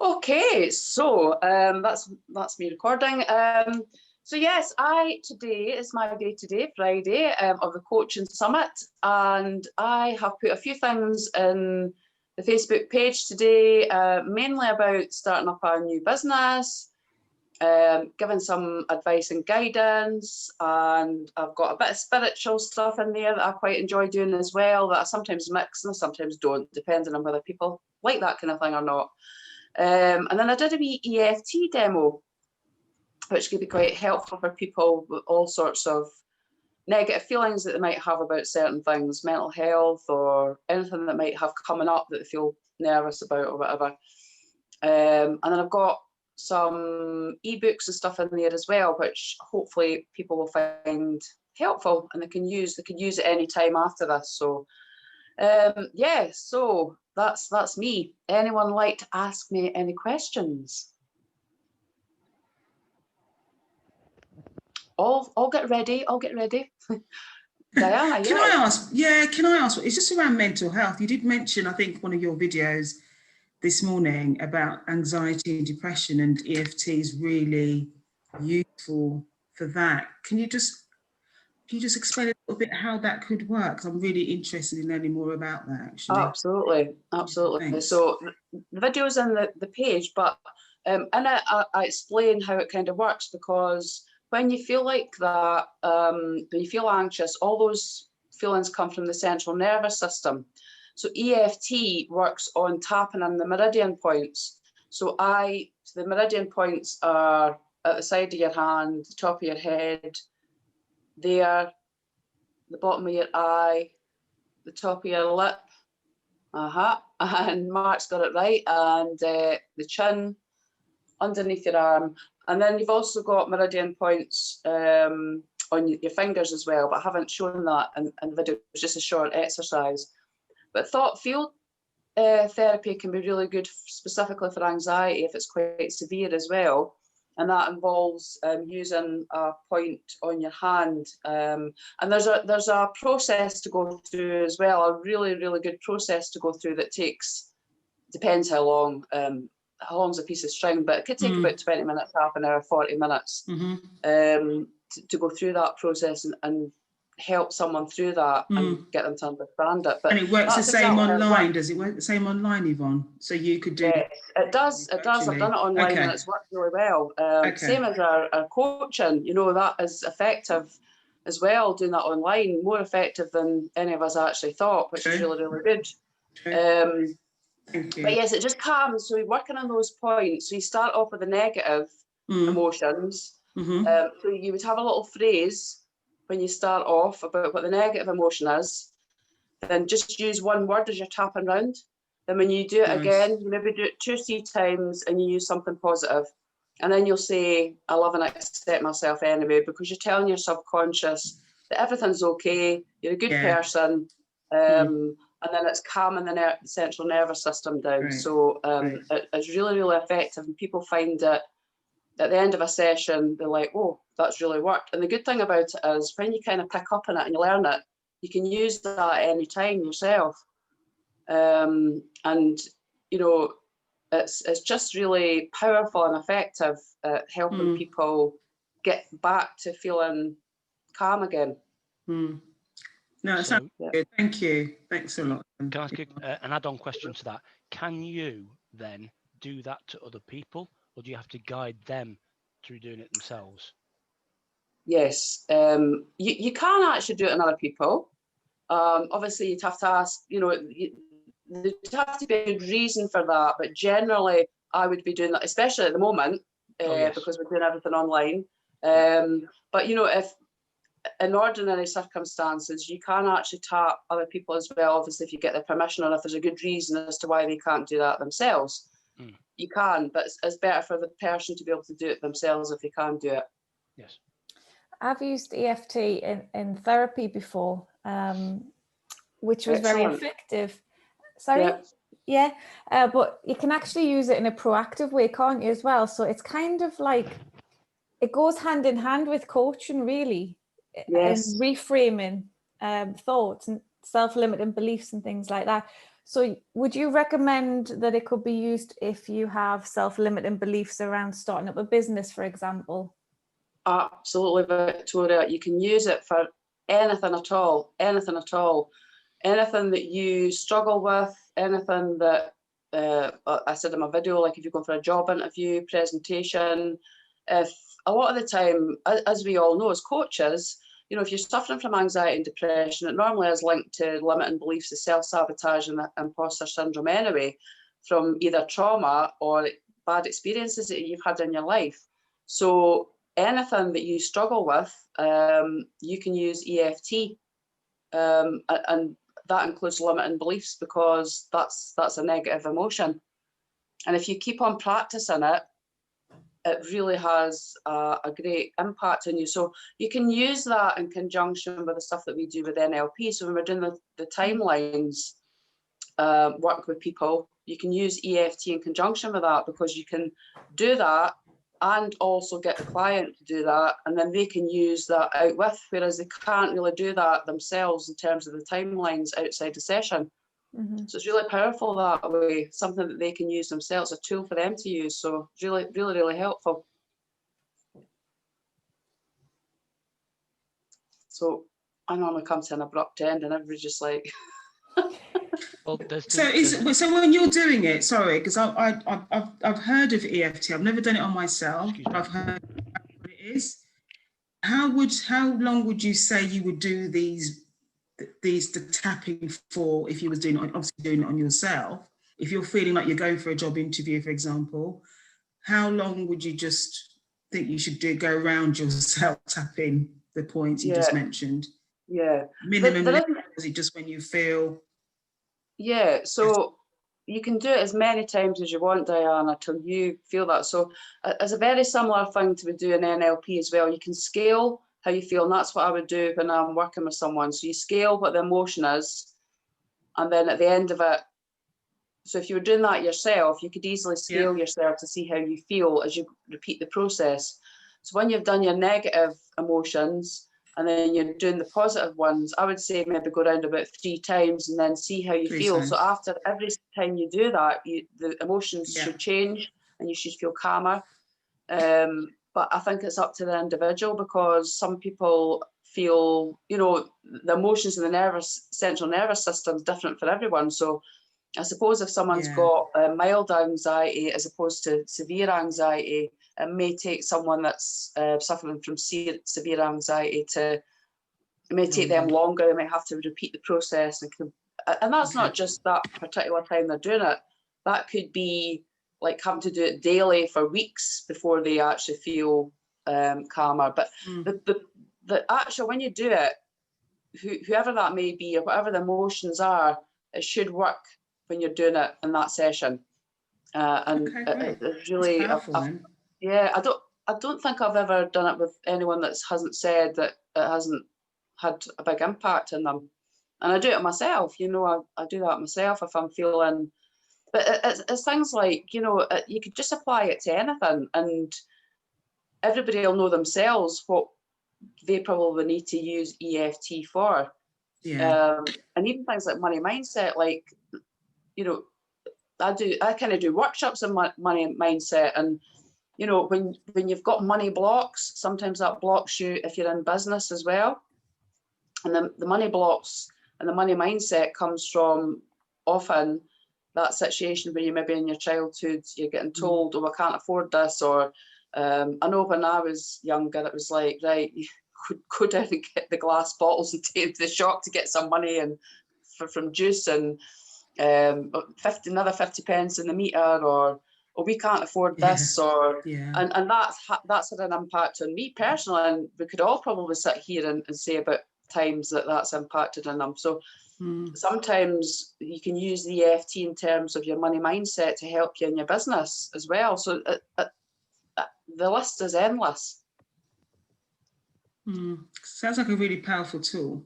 Okay, so that's me recording. So yes, today is my day today, Friday, of the Coaching Summit, and I have put a few things in the Facebook page today, mainly about starting up a new business, giving some advice and guidance, and I've got a bit of spiritual stuff in there that I quite enjoy doing as well, that I sometimes mix and I sometimes don't, depending on whether people like that kind of thing or not. And then I did a wee EFT demo, which could be quite helpful for people with all sorts of negative feelings that they might have about certain things, mental health or anything that might have coming up that they feel nervous about or whatever. And then I've got some ebooks and stuff in there as well, which hopefully people will find helpful and they can use at any time after this. So yeah, so that's me. Anyone like to ask me any questions? I'll get ready. Diana, Can I ask? Yeah, can I ask? It's just around mental health. You did mention, I think, one of your videos this morning about anxiety and depression, and EFT is really useful for that. Can you just explain a little bit how that could work? 'Cause I'm really interested in learning more about that, actually. Absolutely. Thanks. So the video's in the page, but in it I explain how it kind of works, because when you feel like that, when you feel anxious, all those feelings come from the central nervous system. So EFT works on tapping in the meridian points. So the meridian points are at the side of your hand, the top of your head, there, the bottom of your eye, the top of your lip, and Mark's got it right, and the chin, underneath your arm, and then you've also got meridian points on your fingers as well, but I haven't shown that in the video. It's just a short exercise. But thought field therapy can be really good specifically for anxiety if it's quite severe as well, and that involves using a point on your hand, and there's a process to go through as well, a really good process to go through that depends how long's a piece of string, but it could take about 20 minutes, half an hour, 40 minutes to go through that process and help someone through that and get them to understand it. But and it works the same online. Does it work the same online, Yvonne? So you could do it does. I've done it online, and it's worked really well. Same as our coaching, that is effective as well, doing that online, more effective than any of us actually thought, which is really good. Thank you. But yes, it just comes. So you're working on those points. So you start off with the negative emotions. So you would have a little phrase when you start off about what the negative emotion is. Then just use one word as you're tapping round. Then when you do it again, you maybe do it 2 or 3 times and you use something positive. And then you'll say, I love and accept myself anyway, because you're telling your subconscious that everything's okay, you're a good person. And then it's calming the central nervous system down. Right. So it's really effective, and people find that at the end of a session, they're like, oh, that's really worked. And the good thing about it is when you kind of pick up on it and you learn it, you can use that at any time yourself. And, it's just really powerful and effective at helping people get back to feeling calm again. No, it sounds good. Thank you. Thanks a lot. Can I ask you an add-on question to that? Can you then do that to other people, or do you have to guide them through doing it themselves? Yes, you can actually do it on other people. Obviously, you'd have to ask, there'd have to be a good reason for that, but generally, I would be doing that, especially at the moment, because we're doing everything online. But, if in ordinary circumstances, you can actually tap other people as well, obviously, if you get their permission, or if there's a good reason as to why they can't do that themselves. You can, but it's better for the person to be able to do it themselves if they can do it. Yes. I've used EFT in therapy before, which was very effective. Sorry? Yeah. But you can actually use it in a proactive way, can't you, as well? So it's kind of like, it goes hand in hand with coaching, really. Yes. And reframing thoughts and self-limiting beliefs and things like that. So would you recommend that it could be used if you have self-limiting beliefs around starting up a business, for example? Absolutely, Victoria. You can use it for anything at all, anything at all. Anything that you struggle with, anything that, I said in my video, like if you're going for a job interview, presentation, if a lot of the time, as we all know as coaches, you know, if you're suffering from anxiety and depression, it normally is linked to limiting beliefs of self-sabotage and imposter syndrome anyway, from either trauma or bad experiences that you've had in your life. So anything that you struggle with, you can use EFT, and that includes limiting beliefs, because that's a negative emotion. And if you keep on practicing it, it really has a great impact on you. So you can use that in conjunction with the stuff that we do with NLP. So when we're doing the timelines, work with people, you can use EFT in conjunction with that, because you can do that and also get the client to do that, and then they can use that out with, whereas they can't really do that themselves in terms of the timelines outside the session. Mm-hmm. So it's really powerful that way, something that they can use themselves, a tool for them to use. So really, really, really helpful. So I normally come to an abrupt end and everybody's just like... Well, so when you're doing it, sorry, because I've heard of EFT. I've never done it on myself, but I've heard what it is. How long would you say you would do the tapping for, if you was doing it, obviously doing it on yourself? If you're feeling like you're going for a job interview, for example, how long would you just think you should go around yourself tapping the points you just mentioned? Yeah. Minimum, is it just when you feel? Yeah, so you can do it as many times as you want, Diana, till you feel that. So it's a very similar thing to do in NLP as well. You can scale how you feel, and that's what I would do when I'm working with someone. So you scale what the emotion is, and then at the end of it, so if you were doing that yourself, you could easily scale yourself to see how you feel as you repeat the process. So when you've done your negative emotions, and then you're doing the positive ones, I would say maybe go around about 3 times and then see how you feel. Times. So after every time you do that, the emotions should change and you should feel calmer. But I think it's up to the individual, because some people feel, you know, the emotions in the central nervous system is different for everyone. So I suppose if someone's got mild anxiety as opposed to severe anxiety, it may take someone that's suffering from severe anxiety it may take them longer. They might have to repeat the process, and that's not just that particular time they're doing it. That could be like having to do it daily for weeks before they actually feel calmer. But the actual, when you do it, whoever that may be or whatever the emotions are, it should work when you're doing it in that session. It's really, I don't think I've ever done it with anyone that hasn't said that it hasn't had a big impact on them. And I do it myself, you know, I do that myself if I'm feeling, but it's things like, you know, you could just apply it to anything, and everybody will know themselves what they probably need to use EFT for. And even things like money mindset, like, you know, I kind of do workshops in money mindset, and you know, when you've got money blocks, sometimes that blocks you if you're in business as well. And the money blocks and the money mindset comes from often that situation where you maybe in your childhood you're getting told, oh, I can't afford this, or I know when I was younger it was like, right, you could go down and get the glass bottles and take to the shop to get some money and from juice, and another 50 pence in the meter, or we can't afford this, and that's had an impact on me personally, and we could all probably sit here and say about times that's impacted on them. So sometimes you can use the EFT in terms of your money mindset to help you in your business as well. So the list is endless. Sounds like a really powerful tool.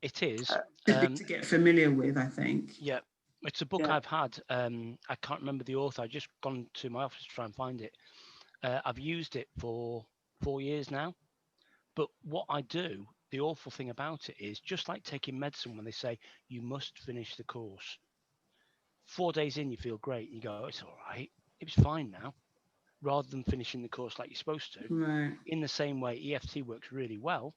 It is. To get familiar with, I think. Yeah, it's a book I've had. I can't remember the author. I've just gone to my office to try and find it. I've used it for 4 years now. But what I do, the awful thing about it is, just like taking medicine when they say you must finish the course. 4 days in, you feel great. You go, it's all right. It was fine now, rather than finishing the course like you're supposed to. Right. In the same way, EFT works really well,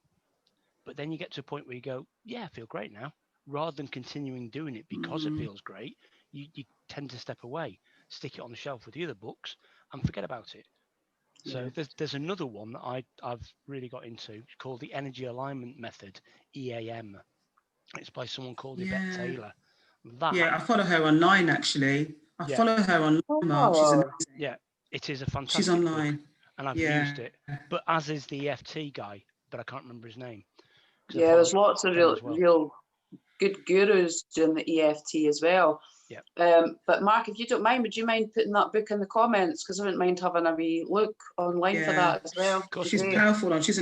but then you get to a point where you go, yeah, I feel great now. Rather than continuing doing it because it feels great, you tend to step away, stick it on the shelf with the other books, and forget about it. So there's another one that I've really got into called the Energy Alignment Method, EAM. It's by someone called Yvette Taylor. I follow her online, actually. I follow her online, Mark. She's amazing. Yeah, it is a fantastic She's online. book, and I've used it. But as is the EFT guy, but I can't remember his name. Yeah, there's lots of real good gurus doing the EFT as well. Yeah. But Mark, if you don't mind, would you mind putting that book in the comments? Because I wouldn't mind having a wee look online for that as well. She's powerful. She's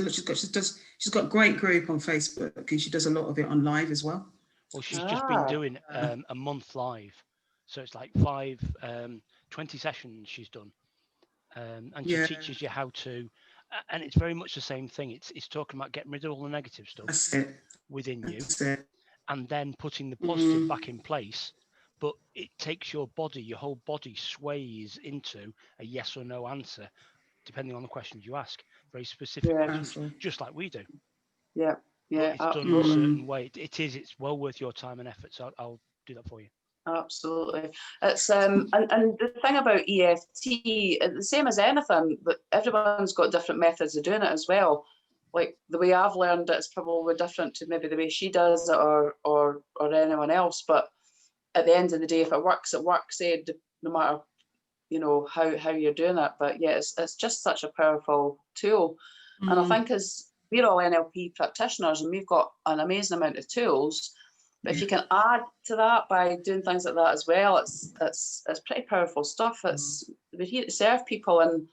got a great group on Facebook, and she does a lot of it on live as well. Well, she's just been doing a month live, so it's like 20 sessions she's done, and she teaches you how to, and it's very much the same thing. It's talking about getting rid of all the negative stuff within you, and then putting the positive back in place. But it takes your whole body sways into a yes or no answer, depending on the questions you ask. Very specific questions, just like we do. Yeah. Yeah, but it's done in a certain way. It's well worth your time and effort. So I'll do that for you. Absolutely. It's and the thing about EFT, the same as anything, but everyone's got different methods of doing it as well. Like the way I've learned it is probably different to maybe the way she does it or anyone else. But at the end of the day, if it works, no matter how you're doing it. But yeah, it's just such a powerful tool. And I think as we're all NLP practitioners and we've got an amazing amount of tools, but if you can add to that by doing things like that as well, it's pretty powerful stuff. We're here to serve people, and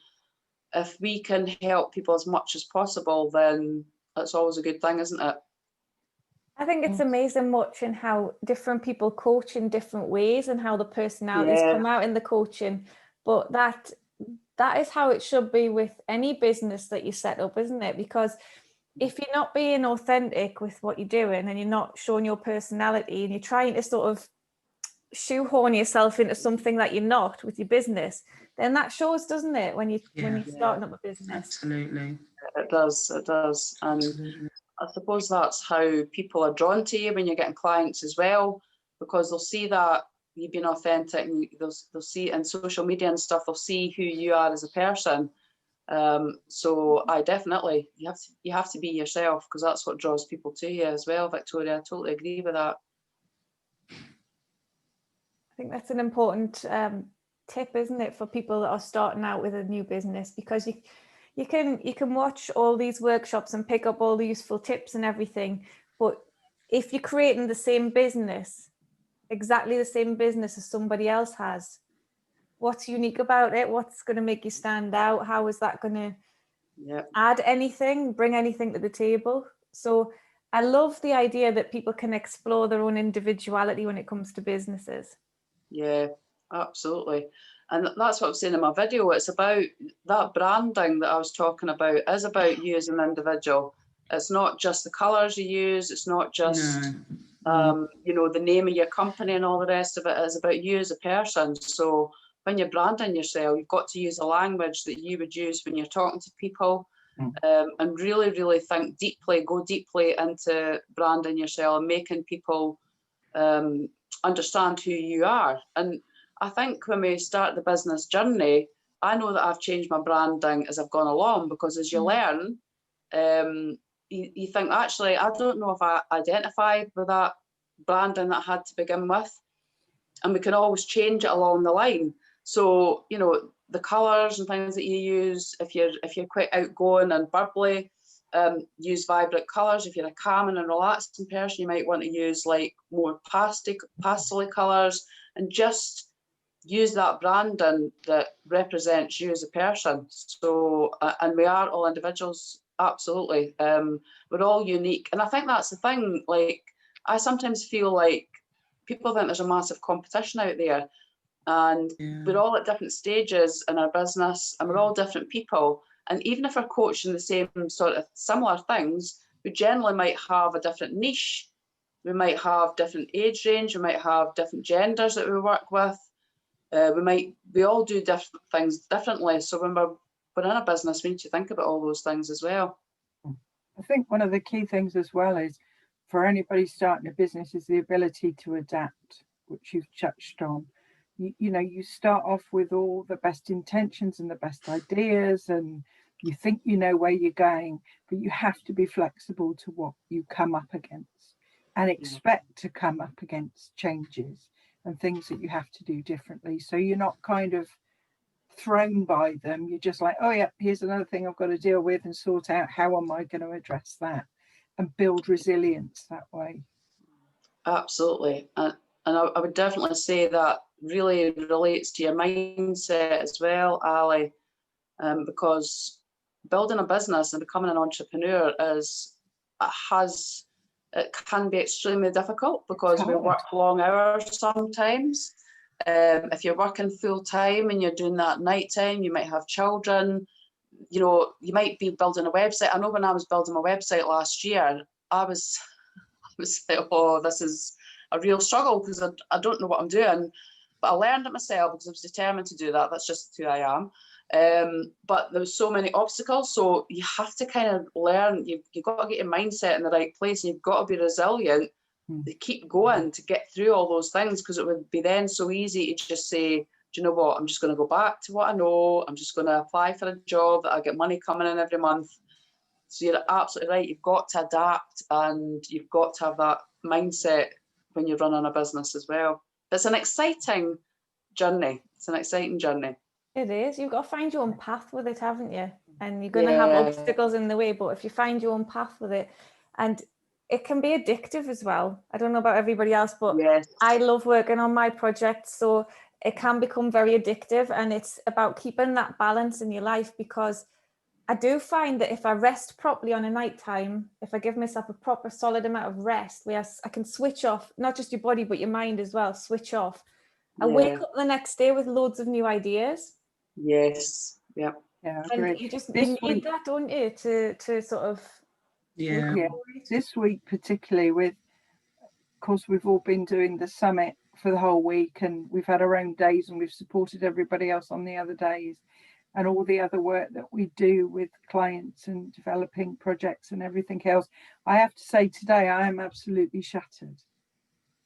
if we can help people as much as possible, then that's always a good thing, isn't it? I think it's amazing watching how different people coach in different ways and how the personalities come out in the coaching. But that is how it should be with any business that you set up, isn't it? Because if you're not being authentic with what you're doing and you're not showing your personality and you're trying to sort of shoehorn yourself into something that you're not with your business, then that shows, doesn't it, when you're starting up a business? Absolutely. It does. And absolutely. I suppose that's how people are drawn to you when you're getting clients as well, because they'll see that you've been authentic, and they'll see it in social media and stuff. They'll see who you are as a person. So I definitely, you have to be yourself, because that's what draws people to you as well, Victoria. I totally agree with that. I think that's an important tip, isn't it, for people that are starting out with a new business, because you can watch all these workshops and pick up all the useful tips and everything, but if you're creating the same business, exactly the same business as somebody else has, what's unique about it? What's going to make you stand out? How is that going to add anything, bring anything to the table? So I love the idea that people can explore their own individuality when it comes to businesses. Yeah, absolutely. And that's what I'm saying in my video. It's about that branding that I was talking about, is about you as an individual. It's not just the colours you use. It's not just, the name of your company and all the rest of it. It's about you as a person. So when you're branding yourself, you've got to use a language that you would use when you're talking to people, and really, really think deeply, go deeply into branding yourself and making people understand who you are. And I think when we start the business journey, I know that I've changed my branding as I've gone along, because as you learn, you think, actually, I don't know if I identify with that branding that I had to begin with. And we can always change it along the line. So, the colours and things that you use, if you're quite outgoing and bubbly, use vibrant colours. If you're a calming and relaxing person, you might want to use like more pastel colours, and just use that branding that represents you as a person. So, and we are all individuals, absolutely. We're all unique. And I think that's the thing, like, I sometimes feel like people think there's a massive competition out there, and we're all at different stages in our business, and we're all different people. And even if we're coaching the same sort of similar things, we generally might have a different niche we might have different age range, we might have different genders that we work with. We all do different things differently. So when we're in a business, we need to think about all those things as well. I think one of the key things as well is for anybody starting a business is the ability to adapt, which you've touched on. You know, you start off with all the best intentions and the best ideas, and you think you know where you're going, but you have to be flexible to what you come up against and expect to come up against changes and things that you have to do differently. So you're not kind of thrown by them. You're just like, oh yeah, here's another thing I've got to deal with and sort out how am I going to address that, and build resilience that way. Absolutely. And I would definitely say that really relates to your mindset as well, Ali, because building a business and becoming an entrepreneur it can be extremely difficult because we work long hours sometimes. If you're working full time and you're doing that night time, you might have children, you know, you might be building a website. I know when I was building my website last year, I was like, oh, this is a real struggle because I don't know what I'm doing. But I learned it myself because I was determined to do that. That's just who I am. But there was so many obstacles, so you have to kind of learn. You've got to get your mindset in the right place, and you've got to be resilient to keep going to get through all those things, because it would be then so easy to just say, do you know what, I'm just going to go back to what I know. I'm just going to apply for a job that I get money coming in every month. So you're absolutely right. You've got to adapt, and you've got to have that mindset when you're running a business as well. It's an exciting journey. It's an exciting journey. It is. You've got to find your own path with it, haven't you? And you're going to have obstacles in the way, but if you find your own path with it, and it can be addictive as well. I don't know about everybody else, but I love working on my projects, so it can become very addictive, and it's about keeping that balance in your life, because I do find that if I rest properly on a night time, if I give myself a proper solid amount of rest, where I can switch off, not just your body, but your mind as well, switch off. I wake up the next day with loads of new ideas. Yes. Yeah. Yeah. And you need that, don't you, to sort of. Yeah. This week particularly, with, of course, we've all been doing the summit for the whole week, and we've had our own days, and we've supported everybody else on the other days, and all the other work that we do with clients and developing projects and everything else. I have to say today, I am absolutely shattered.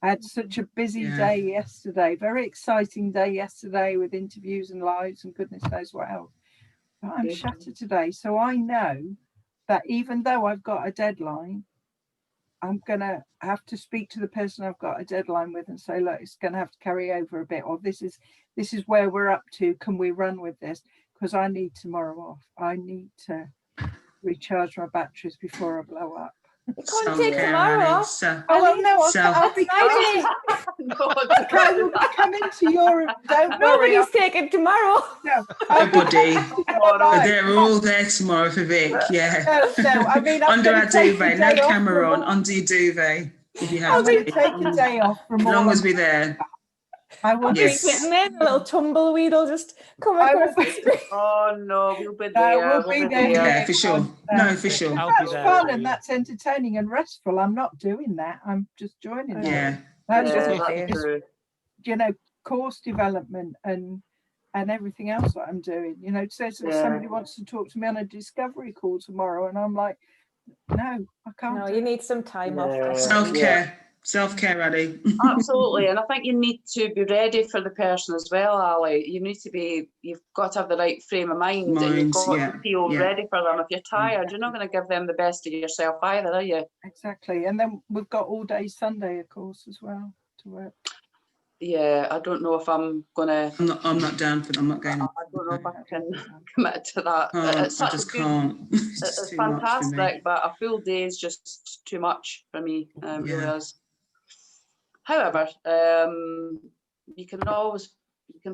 I had such a busy day yesterday, very exciting day yesterday with interviews and lives and goodness knows what else. But I'm shattered today. So I know that even though I've got a deadline, I'm going to have to speak to the person I've got a deadline with and say, look, it's going to have to carry over a bit, or this is where we're up to. Can we run with this? Because I need tomorrow off. I need to recharge my batteries before I blow up. You can't take tomorrow off. Oh, well, no, I'll be come into your. Don't Nobody's worry. taking tomorrow. No, nobody. They're all there tomorrow for Vic. Yeah. No, I mean, under our duvet, no camera on, under your duvet. If you have to take a day off from as long as we're there. I will be sitting there, a little tumbleweed will just come across the screen. Oh no, we'll be there. We'll be there. Yeah, for sure. No, for sure. That's fun and that's entertaining and restful. I'm not doing that. I'm just joining. Yeah. That's just, you know, course development and everything else that I'm doing. You know, it says that somebody wants to talk to me on a discovery call tomorrow, and I'm like, no, I can't. No, you need some time off. Self-care. Self-care, Ali. Absolutely. And I think you need to be ready for the person as well, Ali. You've got to have the right frame of mind, and you've got to feel ready for them. If you're tired, you're not going to give them the best of yourself either, are you? Exactly. And then we've got all day Sunday, of course, as well to work. Yeah, I don't know if I'm gonna. I'm not down for them. I'm not going. I don't know if I can commit to that. I just can't. It's fantastic, but a full day is just too much for me. Really is. However, you can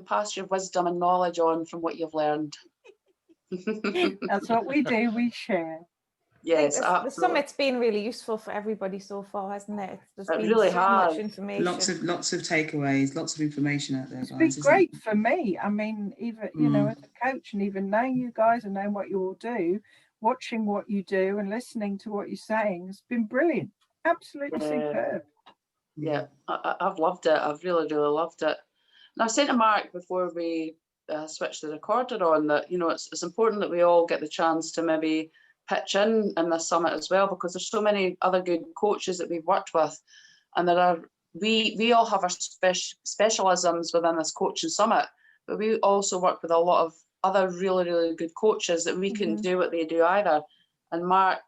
pass your wisdom and knowledge on from what you've learned. That's what we do. We share. Yes, the summit's been really useful for everybody so far, hasn't it? There's been really so much information. Lots of takeaways, lots of information out there. It's been great for me. I mean, even you know, as a coach, and even knowing you guys and knowing what you all do, watching what you do and listening to what you're saying has been brilliant. Absolutely superb. Yeah, I've loved it. I've really, really loved it. And I was saying to Mark before we switched the recorder on that, you know, it's important that we all get the chance to maybe pitch in this summit as well, because there's so many other good coaches that we've worked with, and we all have our specialisms within this coaching summit, but we also work with a lot of other really, really good coaches that we couldn't do what they do either. And Mark,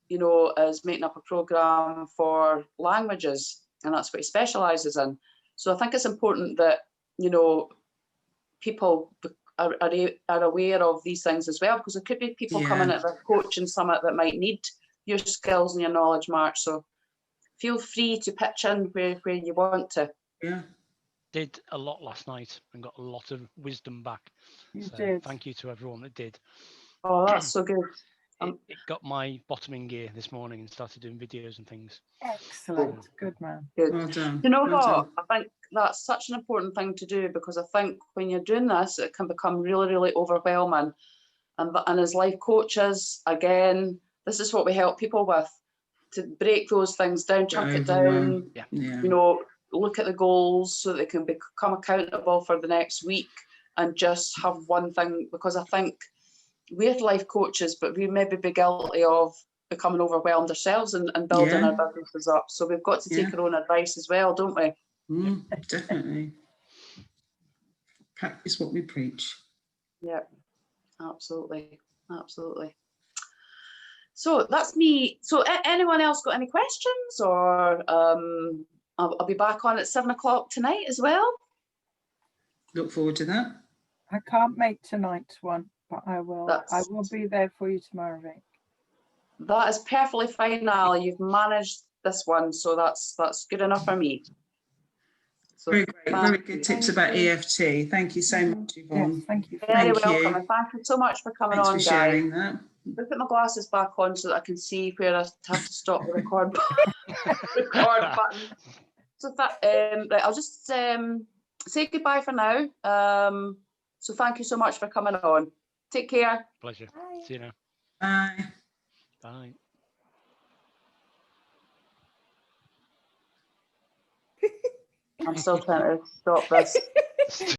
you know, is making up a programme for languages, and that's what he specialises in. So I think it's important that, you know, people are aware of these things as well, because there could be people coming at the coaching summit that might need your skills and your knowledge, Mark. So feel free to pitch in where you want to. Yeah. Did a lot last night and got a lot of wisdom back. Thank you to everyone that did. Oh, that's so good. It got my bottom in gear this morning and started doing videos and things. Excellent. Good man. Good. Well done. You know well what? Done. I think that's such an important thing to do, because I think when you're doing this, it can become really, really overwhelming. And as life coaches, again, this is what we help people with, to break those things down, chunk it down, you know, look at the goals so that they can become accountable for the next week and just have one thing. Because I think we're life coaches, but we maybe be guilty of becoming overwhelmed ourselves and building our businesses up. So we've got to take our own advice as well, don't we? Definitely. Practice what we preach. Yeah, absolutely. Absolutely. So that's me. So anyone else got any questions? Or I'll be back on at 7 o'clock tonight as well. Look forward to that. I can't make tonight's one, but I will be there for you tomorrow, Vic. That is perfectly fine, Ali. You've managed this one, so that's good enough for me. So very great, very good tips about EFT. Thank you so much, Yvonne. Yes, thank you. Very welcome, and thank you so much for coming on, Thanks for sharing that. I'll put my glasses back on so that I can see where I have to stop the record button. So right, I'll just say goodbye for now. So thank you so much for coming on. Take care. Pleasure. Bye. See you now. Bye. Bye. I'm still trying to stop this.